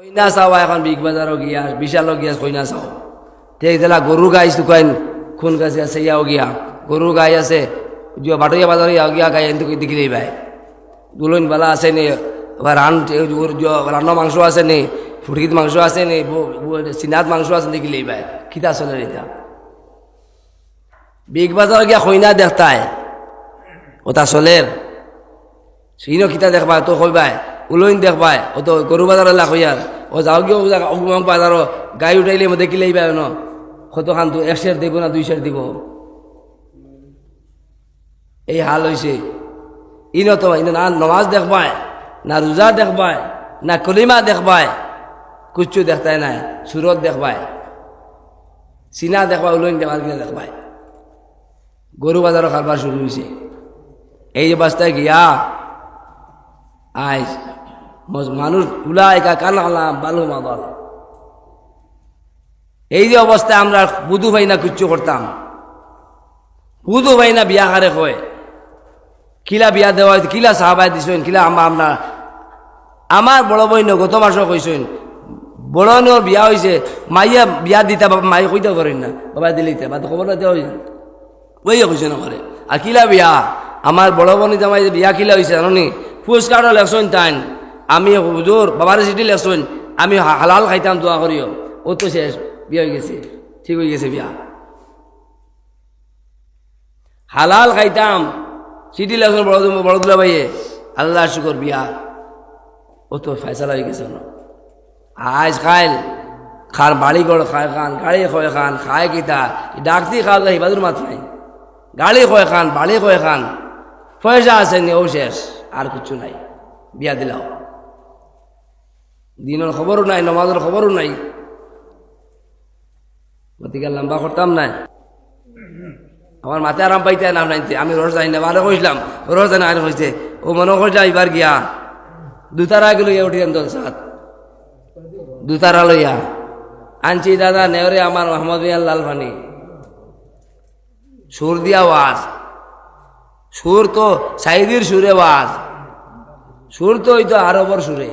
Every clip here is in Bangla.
কইনা চাও এখন বিগ বাজারও গিয়া বিশালও গিয়া কইনা চাও ঠিক দিলা গরু গাই শুকাইন খুন গাছে আছে ইয়াও গিয়া গরু গাই আছে বাটইয়া বাজারে ইয়াও গিয়া গাই এনটু দেখিলেই ভাই দুলন বালা আছে নি আবার রান্না মাংস আছে নি ফুটকিত মাংস আছে নি চিনাত মাংস আছে দেখিলেই ভাই খিতা চলে এটা বিগ বাজার গিয়া কইনা দেখতায় ওটা চলের সিনো খিতা দেখবা তো কইবাই উলইন দেখবাই ও তো গরু বাজার লাখ হইয়ার ও যাও গিয়ে বাজারও গাই উঠাইলে দেখিলেই পাই ন কত খান তো 1 সের দিব না 2 সের দিব এই হাল হয়েছে ইন তো না নমাজ দেখবাই না রোজা দেখবাই না কলিমা দেখবাই কুচ্ছু দেখতাই নাই সুরত দেখবাই সিনা দেখবাই উলইন দেখবাই গরু বাজারও খারবার শুরু হয়েছে এই যে বাস্তায় গিয়া আজ মানুষ উলাইকা কালাম বালু মাদল এই যে অবস্থায় আমরা বুধু ভাই না কিচ্ছু করতাম বুধু ভাই না বিয়া হারে কয় কিলা বিয়া দেওয়া হয়েছে কিলা সাহাবাই দিছেন কিলা আমরা আমার বড় বই গত মাসও কইছেন বড় নোর বিয়া হয়েছে মাইয়া বিয়া দিতা বাবা মাই কইতে করেন না বাবা দিলিতে বা খবর দেওয়া হয়েছে ওই কইছেন আমারে আর কিলা বিয়া আমার বড় বোনি জামাই বিয়া কিলা হয়েছে জানি পুরস্কারও লেখছেন তাইন আমি হুজুর বাবার চিঠি লেখছেন আমি হালাল খাইতাম দোয়া করিও ও তো শেষ বিয়া হয়ে গেছে ঠিক হয়ে গেছে বিয়া হালাল খাইতাম চিঠি লেখছেন বড়দুলা ভাইয়ে আল্লাহ শুকর বিয়া ও তো ফয়সালা হয়ে গেছে আজ খাইল খান বাড়ি গড় খায় খান গাড়ি খয় খান খায় কিতা ডাকতি খাওয়া যায় হিবাদুর মাত নাই গাড়ি খয় খান বাড়ি খয় খান পয়সা আছে নি ও শেষ আর কিছু নাই বিয়া দিলাও দিনের খবরও নাই নমাজের খবরও নাই গতিকে লম্বা করতাম না আমার মাথায় আরাম পাইতে নাম নাইতে আমি রোজ যাই না ভালো কইলাম রোজ জানা আর হয়েছে ও মনে করছে এবার গিয়া দুতারা গেল ইয়ে উঠিয়ান 10 দুতারা লইয়া আনছি দাদা নেওরে আমার মোহাম্মদ মিয়ান লাল ভানি সুর দিয়া ওয়াজ সুর তো সাইদির সুরে ওয়াজ সুর তো ওই তো আরবর সুরে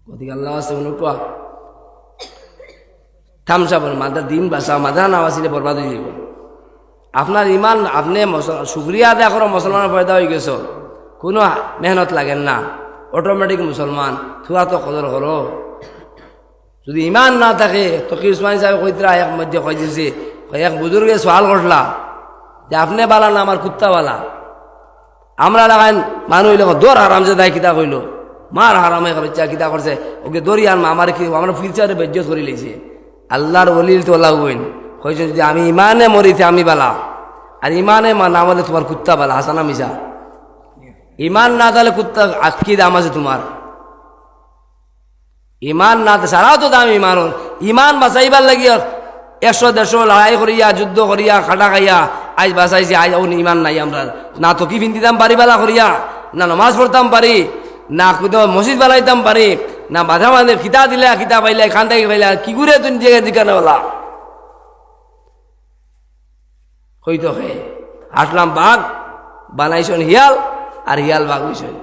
গতিকে আল্লাহ আছে কোয়া থামসাবন মাদার দিন বাসা মাদার নাম আসলে বরবাদ হয়ে যাব আপনার ইমান আপনি শুক্রিয়া আদায় করো মুসলমান পয়দা হয়ে গেছ কোনো মেহনত লাগেন না অটোমেটিক মুসলমান থুয়া তো কদর করো যদি ইমান না থাকে তো কি উসমান সাহেব কইতরা এক মধ্যে কই দিছে এক বুজুর্গে সওয়াল করলা যে আপনি বালা না আমার কুত্তা বালা আমরা লাগান মানুষ হইলে দৌড় হারাম যে দায় কিতা কইল মার হারামে বাচ্চা কিতা করছে ওকে দৌড়িয়ান আমার কি আমরা ফিউচারে বেজ্জত করে লেছে আল্লাহর ওলিল তো লাগুইন কইছেন যদি আমি ইমানে মরিতে আমি বালা আর ইমানে না বলে তোমার কুত্তা বালা হাসানা মিশা ইমান না তাহলে কুত্তা কি দাম আছে তোমার ইমান না সারাও তো দাম ইমান বাঁচাইবার লাগিয়া 100-150 লড়াই করিয়া যুদ্ধ করিয়া খাটা খাইয়া আজ বাঁচাইছি আজ ওন ইমান নাই আমরা না তো কি ফিনতিতাম পারি বালা করিয়া না নমাজ পড়তাম পারি না কোথাও মসজিদ বানাইতাম পারি না বাধা বাঁধে খিতা দিলে খিতা পাইলে খান থেকে পাইলে কি করে তুমি জায়গায় দিকানে বলা হইতো হে হাঁটলাম বাঘ বানাইছেন হিয়াল আর হিয়াল বাঘ হইছেন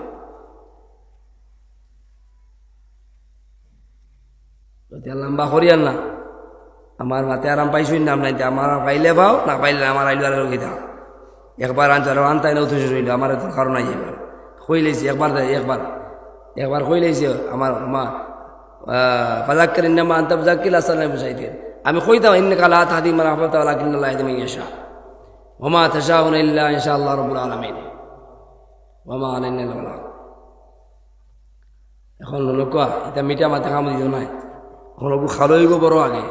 লম্বা করিয়ান না আমার মাথায় আরাম পাইছই নাম নাই আমার পাইলে পাও না পাইলে আমার আইলো আর গীতা একবার আনচার আনতাই না উঠে রইল আমার তো কারণ নাই এবার কই লেছি একবার কই লেছি আমার মা ফাজাক্কির ইন্নামা আনতা মুযাক্কির আসসালামু বুঝাইতে আমি কইতাম ইন্নাকা লা তাহদি মান আহবাবতা ওয়ালাকিন্নাল্লাহু ইয়াহদি মান ইয়াশা ওয়া মা তাশাউনা ইল্লা ইনশাআল্লাহ রাব্বুল আলামিন ওয়া মা আলাইনা ইল্লাল বালাগ এখন লোক এটা মিটা মাথা কাম দিও নাই এখন ওগু খালই গো বড় আগে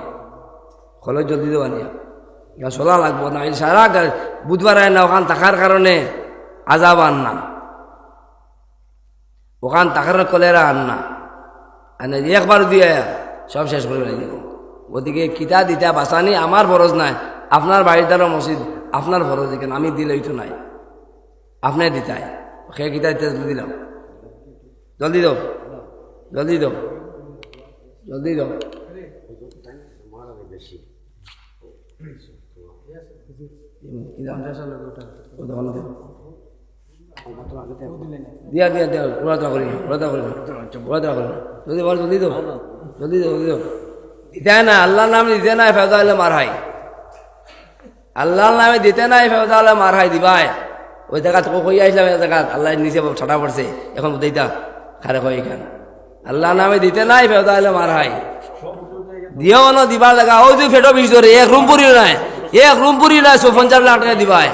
খলই জলদি দেওয়া নিয়া ইয়া চলা লাগবো না সারা বুধবার আয় না ওখান থাকার কারণে আজাব আন না ওখান থাকার কলেরা আন না একবার দিয়ে সব শেষ করে দিব ওদিকে কিতা দিতা বাঁচানি আমার ফরজ নাই আপনার বাড়িটারও মসজিদ আপনার ফরজ দিকেন আমি দিলেই তো নাই আপনি দিতাই সে কিতা দিতে দিলাম জলদি দাও জলদি দাও জলদি দাও বেশি দিয়া দিয়া দিয়া ওরা করি না ওরা করি না ওরা করি না যদি বল জলদি দো জলদি দো জলদি দো দিতে না আল্লাহর নামে দিতে নাই ফেরদা হলে মার হয় আল্লাহর নামে দিতে নাই ফেরদা হলে মার হয় দিবাই ওই জায়গা তোকে কই আসলাম এই জায়গা আল্লাহ নিচে ছাটা পড়ছে এখন বুঝাইতা খারে কই এখান আল্লাহর নামে দিতে নাই ফেরদা হলে মার হয় দিও না দিবার জায়গা ওই তুই ফেটো বিষ ধরে এক রুম পুরি নাই 50 লাখ টাকা দিবাই